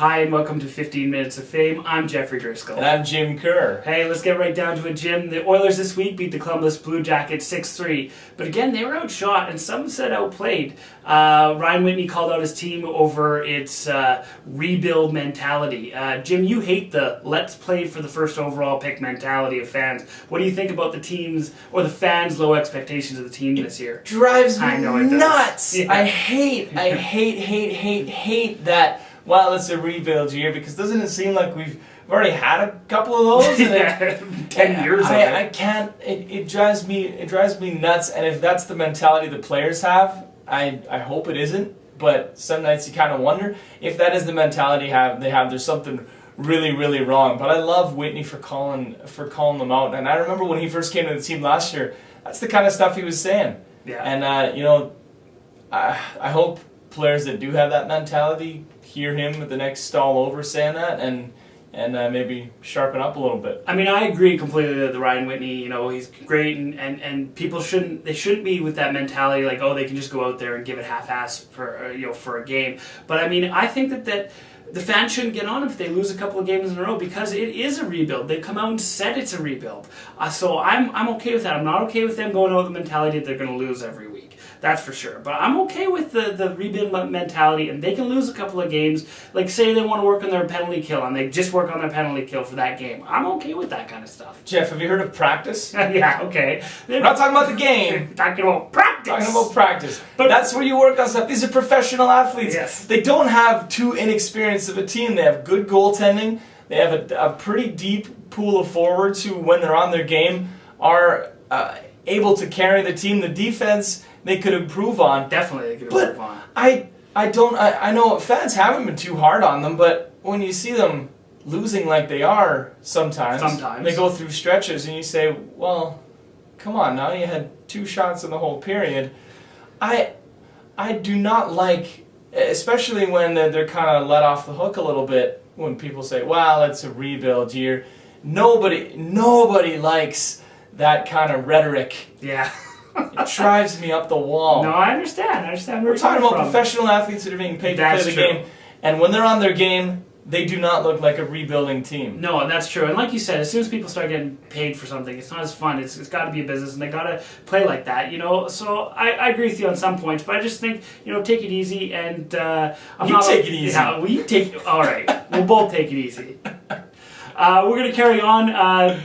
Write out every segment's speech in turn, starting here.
Hi and welcome to 15 Minutes of Fame. I'm Geoffrey Driscoll. And I'm Jim Kerr. Hey, let's get right down to it, Jim. The Oilers this week beat the Columbus Blue Jackets 6-3. But again, they were outshot and some said outplayed. Ryan Whitney called out his team over its rebuild mentality. Jim, you hate the let's play for the first overall pick mentality of fans. What do you think about the team's, or the fans' low expectations of the team this year? Drives me nuts. Yeah. I hate that. Well, it's a rebuild year, because doesn't it seem like we've already had a couple of those? Yeah, 10 years of it. I can't. It drives me nuts. And if that's the mentality the players have, I hope it isn't. But some nights you kind of wonder if that is the mentality they have. There's something really, really wrong. But I love Whitney for calling them out. And I remember when he first came to the team last year, that's the kind of stuff he was saying. Yeah. And I hope players that do have that mentality hear him at the next stall over saying that, and maybe sharpen up a little bit. I mean, I agree completely that the Ryan Whitney, he's great, and people shouldn't be with that mentality like, oh, they can just go out there and give it half-ass for a game. But I mean, I think that the fans shouldn't get on if they lose a couple of games in a row, because it is a rebuild. They've come out and said it's a rebuild. So I'm okay with that. I'm not okay with them going out with the mentality that they're going to lose every week. That's for sure. But I'm okay with the rebuild mentality, and they can lose a couple of games. Like, say they want to work on their penalty kill, and they just work on their penalty kill for that game. I'm okay with that kind of stuff. Jeff, have you heard of practice? Yeah, okay. We're not talking about the game. Talking about practice. Talking about practice. But that's where you work on stuff. These are professional athletes. Yes. They don't have too inexperienced of a team. They have good goaltending. They have a pretty deep pool of forwards who, when they're on their game, are able to carry the team. The defense they could improve on. Definitely they could improve on. I know fans haven't been too hard on them, but when you see them losing like they are sometimes they go through stretches and you say, well, come on now, you had 2 shots in the whole period. I do not like, especially when they're kind of let off the hook a little bit, when people say, well, it's a rebuild year. Nobody likes that kind of rhetoric. Yeah. It drives me up the wall. No, I understand. We're talking about professional athletes that are being paid to play the game, and when they're on their game, they do not look like a rebuilding team. No, that's true. And like you said, as soon as people start getting paid for something, it's not as fun. It's got to be a business, and they got to play like that, So I agree with you on some points, but I just think, take it easy. And take it easy. Yeah, all right. We'll both take it easy. We're going to carry on.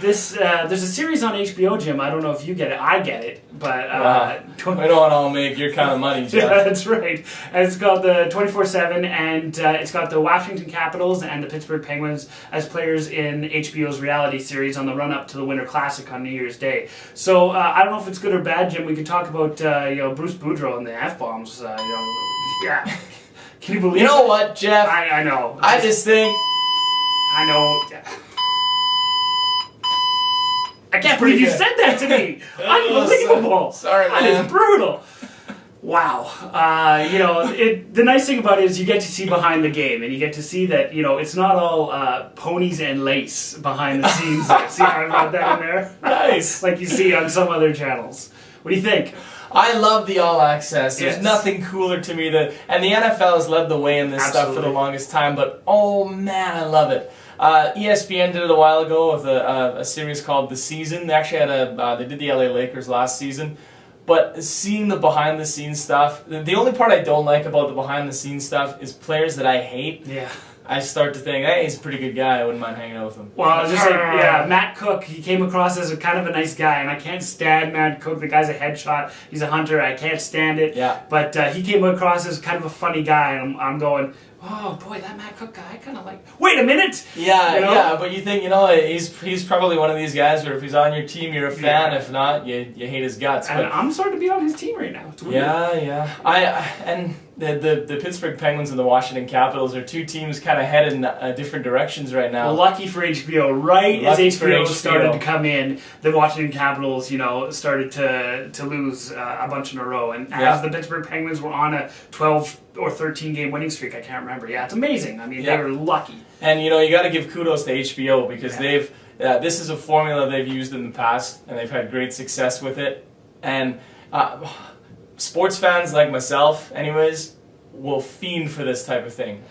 There's a series on HBO, Jim. I don't know if you get it. I get it. But we don't all make your kind of money, Jeff. Yeah, that's right. And it's called the 24/7, and it's got the Washington Capitals and the Pittsburgh Penguins as players in HBO's reality series on the run-up to the Winter Classic on New Year's Day. So I don't know if it's good or bad, Jim. We could talk about Bruce Boudreau and the F-bombs. Yeah. Can you believe it? You know what, Jeff? I know. I just think... I know. I can't believe you said that to me. Unbelievable. Sorry, man. That is brutal. Wow. The nice thing about it is you get to see behind the game, and you get to see that, it's not all ponies and lace behind the scenes. See how I brought that in there? Nice. Like you see on some other channels. What do you think? I love the all access. There's Yes. nothing cooler to me and the NFL has led the way in this stuff for the longest time, but oh man, I love it. ESPN did it a while ago with a series called The Season. They actually had they did the LA Lakers last season. But seeing the behind the scenes stuff, the only part I don't like about the behind the scenes stuff is players that I hate. Yeah. I start to think, hey, he's a pretty good guy. I wouldn't mind hanging out with him. Well, I was just Matt Cook, he came across as a kind of a nice guy, and I can't stand Matt Cook. The guy's a headshot. He's a hunter. I can't stand it. Yeah. But he came across as kind of a funny guy, and I'm going, oh boy, that Matt Cook guy, I kind of like. Wait a minute. Yeah, but you think he's probably one of these guys where if he's on your team, you're a fan. Yeah. If not, you hate his guts. And I'm starting to be on his team right now. It's weird. Yeah. The Pittsburgh Penguins and the Washington Capitals are 2 teams kind of headed in different directions right now. Lucky for HBO, as HBO started to come in, the Washington Capitals, started to lose a bunch in a row. And as the Pittsburgh Penguins were on a 12 or 13 game winning streak, I can't remember. Yeah, it's amazing. I mean, they were lucky. And you got to give kudos to HBO because they've this is a formula they've used in the past and they've had great success with it. And sports fans like myself, anyways, will fiend for this type of thing.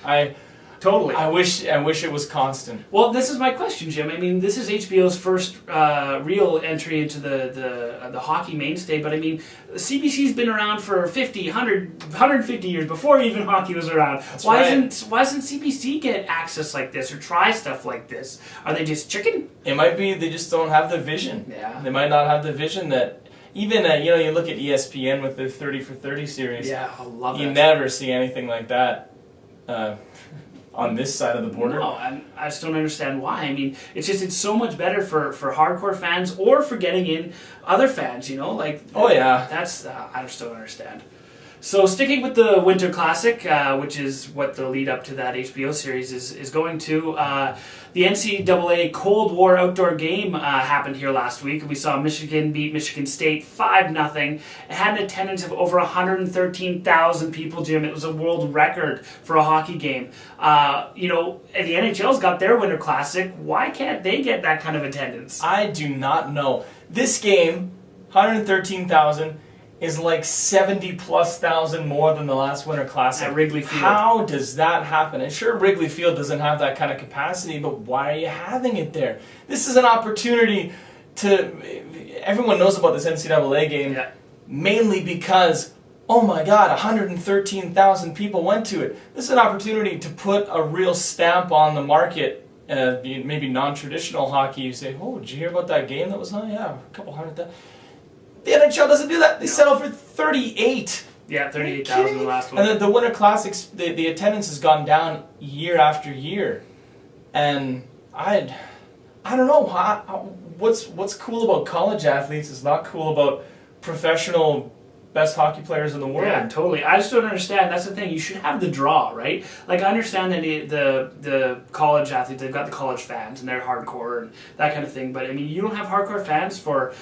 Totally. I wish it was constant. Well, this is my question, Jim. I mean, this is HBO's first real entry into the hockey mainstay, but I mean, CBC's been around for 50, 100, 150 years before even hockey was around. Why doesn't CBC get access like this or try stuff like this? Are they just chicken? It might be they just don't have the vision. Yeah. They might not have the vision that even you look at ESPN with the 30 for 30 series. Yeah, I love that. You never see anything like that. On this side of the border. No, I just don't understand why. I mean, it's so much better for hardcore fans or for getting in other fans, like... Oh, yeah. That's, I just don't understand. So sticking with the Winter Classic, which is what the lead up to that HBO series is going to, the NCAA Cold War outdoor game happened here last week. We saw Michigan beat Michigan State 5-0. It had an attendance of over 113,000 people, Jim. It was a world record for a hockey game. And the NHL's got their Winter Classic. Why can't they get that kind of attendance? I do not know. This game, 113,000... is like 70+ thousand more than the last Winter Classic. At Wrigley Field. How does that happen? And sure, Wrigley Field doesn't have that kind of capacity, but why are you having it there? This is an opportunity to... Everyone knows about this NCAA game, mainly because, oh my God, 113,000 people went to it. This is an opportunity to put a real stamp on the market. Maybe non-traditional hockey, you say, oh, did you hear about that game that was on? Yeah, a couple hundred thousand. The NHL doesn't do that. They settle for 38. Yeah, 38,000 the last one. And the Winter Classics, the attendance has gone down year after year. And I don't know. What's cool about college athletes is not cool about professional best hockey players in the world. Yeah, totally. I just don't understand. That's the thing. You should have the draw, right? Like, I understand that the college athletes, they've got the college fans, and they're hardcore and that kind of thing. But, I mean, you don't have hardcore fans for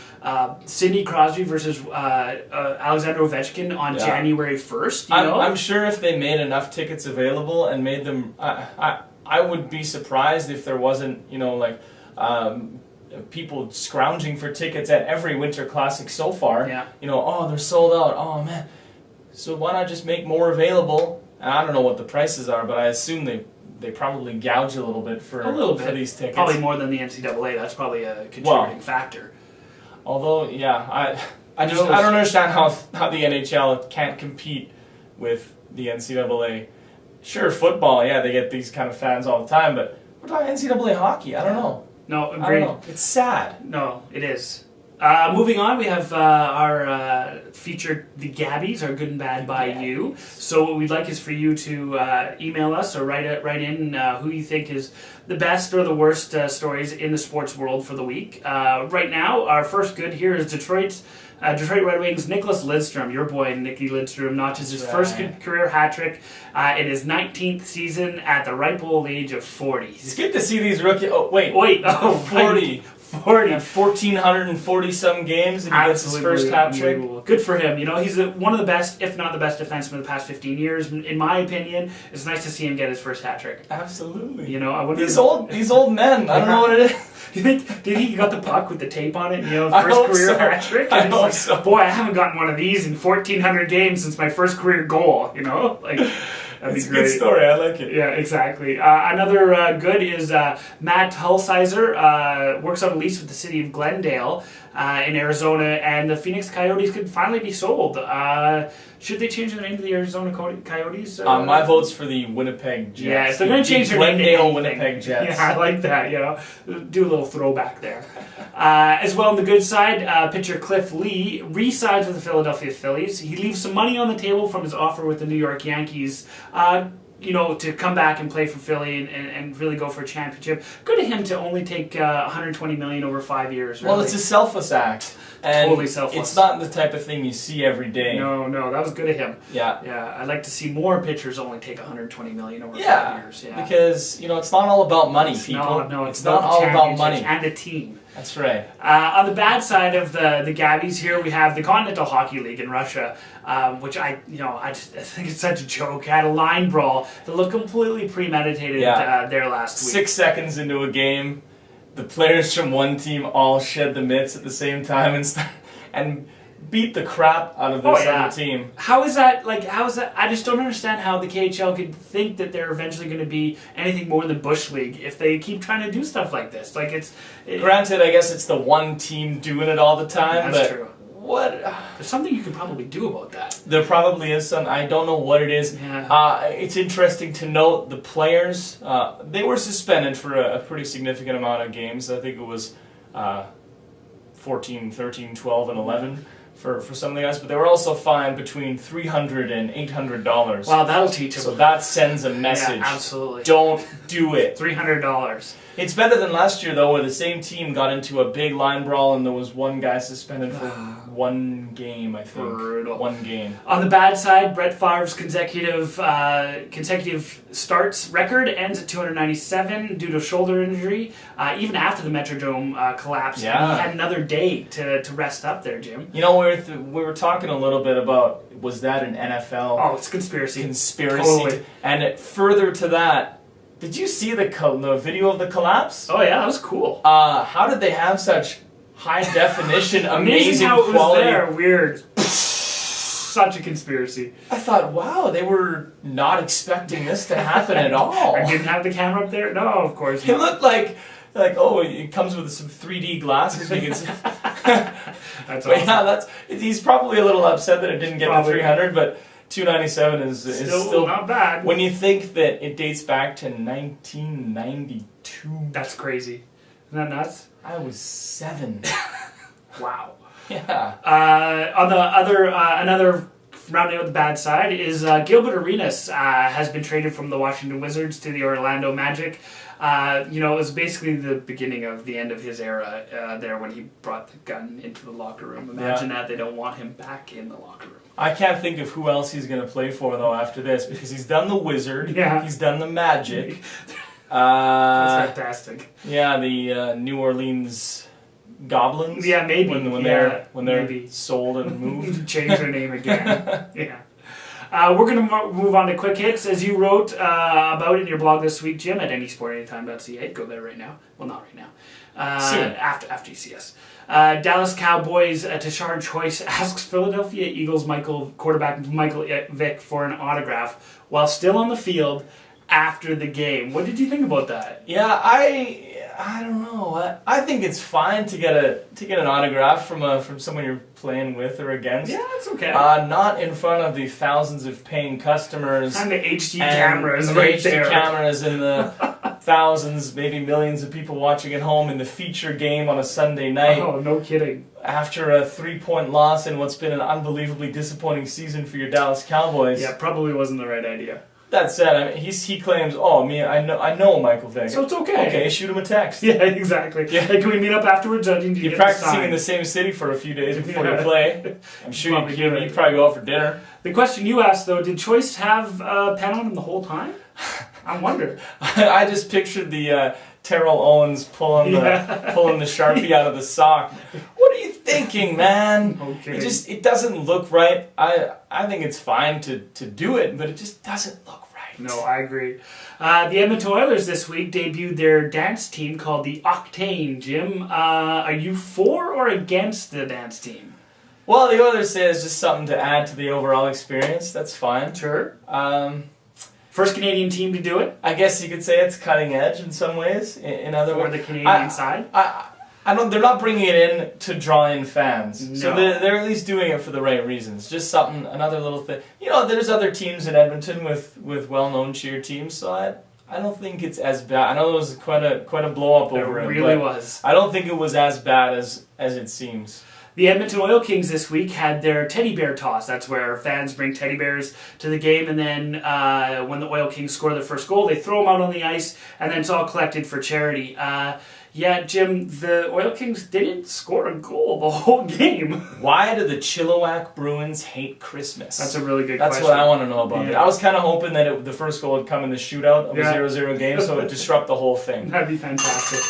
Sidney Crosby versus Alexander Ovechkin on January 1st, I'm sure if they made enough tickets available and made them... I would be surprised if there wasn't, people scrounging for tickets at every Winter Classic so far. Yeah. They're sold out. Oh, man. So why not just make more available? I don't know what the prices are, but I assume they probably gouge a little bit for these tickets. Probably more than the NCAA. That's probably a contributing factor. Although, I don't understand how the NHL can't compete with the NCAA. Sure, football, they get these kind of fans all the time, but what about NCAA hockey? I don't know. No, agreed. It's sad. No, it is. Moving on, we have our featured the GABBYs, our good and bad by you. So what we'd like is for you to email us or write in who you think is the best or the worst stories in the sports world for the week. Right now, our first good here is Detroit Red Wings' Nicholas Lidstrom, your boy Nicky Lidstrom, notches his first career hat-trick in his 19th season at the ripe old age of 40. It's good to see these rookies... Oh, wait. 40. 1,440-some games, and he gets his first hat-trick. Good for him. He's one of the best, if not the best defenseman of the past 15 years. In my opinion, it's nice to see him get his first hat-trick. Absolutely. I wonder... These old men, I don't know what it is. Do you think he got the puck with the tape on it? First career hat trick. I hope so. Boy, I haven't gotten one of these in 1,400 games since my first career goal. That'd be great. It's a good story. I like it. Yeah, exactly. Another good is Matt Hulsizer works on a lease with the city of Glendale in Arizona, and the Phoenix Coyotes could finally be sold. Should they change the name to the Arizona Coyotes? My vote's for the Winnipeg Jets. Yeah, if they're going to change their name to Glendale Winnipeg Jets. Yeah, I like that. Do a little throwback there. As well on the good side, pitcher Cliff Lee re-signs with the Philadelphia Phillies. He leaves some money on the table from his offer with the New York Yankees. To come back and play for Philly and really go for a championship. Good of him to only take $120 million over 5 years. Really. Well, it's a selfless act. And totally selfless. It's not the type of thing you see every day. No, that was good of him. Yeah. I'd like to see more pitchers only take $120 million over 5 years. Yeah, because it's not all about money, people. No, it's not all about money and the team. That's right. On the bad side of the GABBYs here, we have the Continental Hockey League in Russia, which I think it's such a joke. Had a line brawl that looked completely premeditated there last week. 6 seconds into a game, the players from one team all shed the mitts at the same time and beat the crap out of this other team. How is that? I just don't understand how the KHL could think that they're eventually going to be anything more than Bush League if they keep trying to do stuff like this. Granted, I guess it's the one team doing it all the time. That's true. What? There's something you could probably do about that. There probably is some. I don't know what it is. Yeah. It's interesting to note the players. They were suspended for a pretty significant amount of games. I think it was 14, 13, 12, and 11 for some of the guys. But they were also fined between $300 and $800. Wow, that'll teach them. So that sends a message. Yeah, absolutely. Don't do it. $300. It's better than last year, though, where the same team got into a big line brawl and there was one guy suspended for one game, I think. Brutal. One game. On the bad side, Brett Favre's consecutive starts record ends at 297 due to shoulder injury. Even after the Metrodome collapse, he had another day to rest up there, Jim. You know, we were talking a little bit about, was that an NFL? Oh, it's conspiracy. Totally. And further to that, did you see the video of the collapse? Oh yeah, that was cool. How did they have such high definition, amazing how it quality? Was there. Weird. Such a conspiracy. I thought, wow, they were not expecting this to happen at all. I didn't have the camera up there? No, of course not. It looked like it comes with some 3D glasses. You can see. That's awesome. Yeah, he's probably a little upset that it didn't get to 300, but 297 is still not bad. When you think that it dates back to 1992. That's crazy. Isn't that nuts? I was 7. Wow. Yeah. On the other, another rounding out the bad side is Gilbert Arenas has been traded from the Washington Wizards to the Orlando Magic. It was basically the beginning of the end of his era there when he brought the gun into the locker room. Imagine that. They don't want him back in the locker room. I can't think of who else he's going to play for, though, after this, because he's done the Wizard, he's done the Magic. That's fantastic. Yeah, the New Orleans Goblins. Yeah, maybe. When they're maybe sold and moved. Change their name again. Yeah. We're going to move on to quick hits, as you wrote about in your blog this week, Jim, at anysportanytime.ca. Go there right now. Well, not right now. Soon. After you see us. Dallas Cowboys Tashard Choice asks Philadelphia Eagles quarterback Michael Vick for an autograph while still on the field after the game. What did you think about that? Yeah, I don't know. I think it's fine to get an autograph from someone you're playing with or against. Yeah, it's okay. Not in front of the thousands of paying customers and the HD cameras right there. Cameras and the thousands, maybe millions of people watching at home in the feature game on a Sunday night. Oh, no kidding. After a 3-point loss in what's been an unbelievably disappointing season for your Dallas Cowboys. Yeah, probably wasn't the right idea. That said, I mean, he claims, I know Michael Vick. So it's okay. Okay, shoot him a text. Yeah, exactly. Yeah. Hey, can we meet up afterwards? You're practicing in the same city for a few days before you play. I'm sure you'd probably go out for dinner. The question you asked, though, did Choice have a pen on him the whole time? I wonder. I just pictured the Terrell Owens pulling the Sharpie out of the sock. What are you thinking, man? Okay. It doesn't look right. I think it's fine to do it, but it just doesn't look right. No, I agree. The Edmonton Oilers this week debuted their dance team called the Octane. Jim, are you for or against the dance team? Well, the Oilers say it's just something to add to the overall experience. That's fine. Sure. First Canadian team to do it? I guess you could say it's cutting edge in some ways. In other words, for the Canadian side? They're not bringing it in to draw in fans. No. So they're at least doing it for the right reasons. Just something, another little thing. There's other teams in Edmonton with well-known cheer teams, so I don't think it's as bad. I know there was quite a blow-up over it. It really was. I don't think it was as bad as it seems. The Edmonton Oil Kings this week had their teddy bear toss. That's where fans bring teddy bears to the game, and then when the Oil Kings score their first goal, they throw them out on the ice, and then it's all collected for charity. Jim, the Oil Kings didn't score a goal the whole game. Why do the Chilliwack Bruins hate Christmas? That's a really good question. That's what I want to know about it. I was kind of hoping that the first goal would come in the shootout of a 0-0 game, so it would disrupt the whole thing. That'd be fantastic.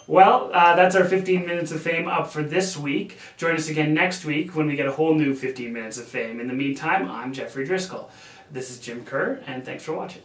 Well, that's our 15 Minutes of Fame up for this week. Join us again next week when we get a whole new 15 Minutes of Fame. In the meantime, I'm Geoffrey Driscoll. This is Jim Kerr, and thanks for watching.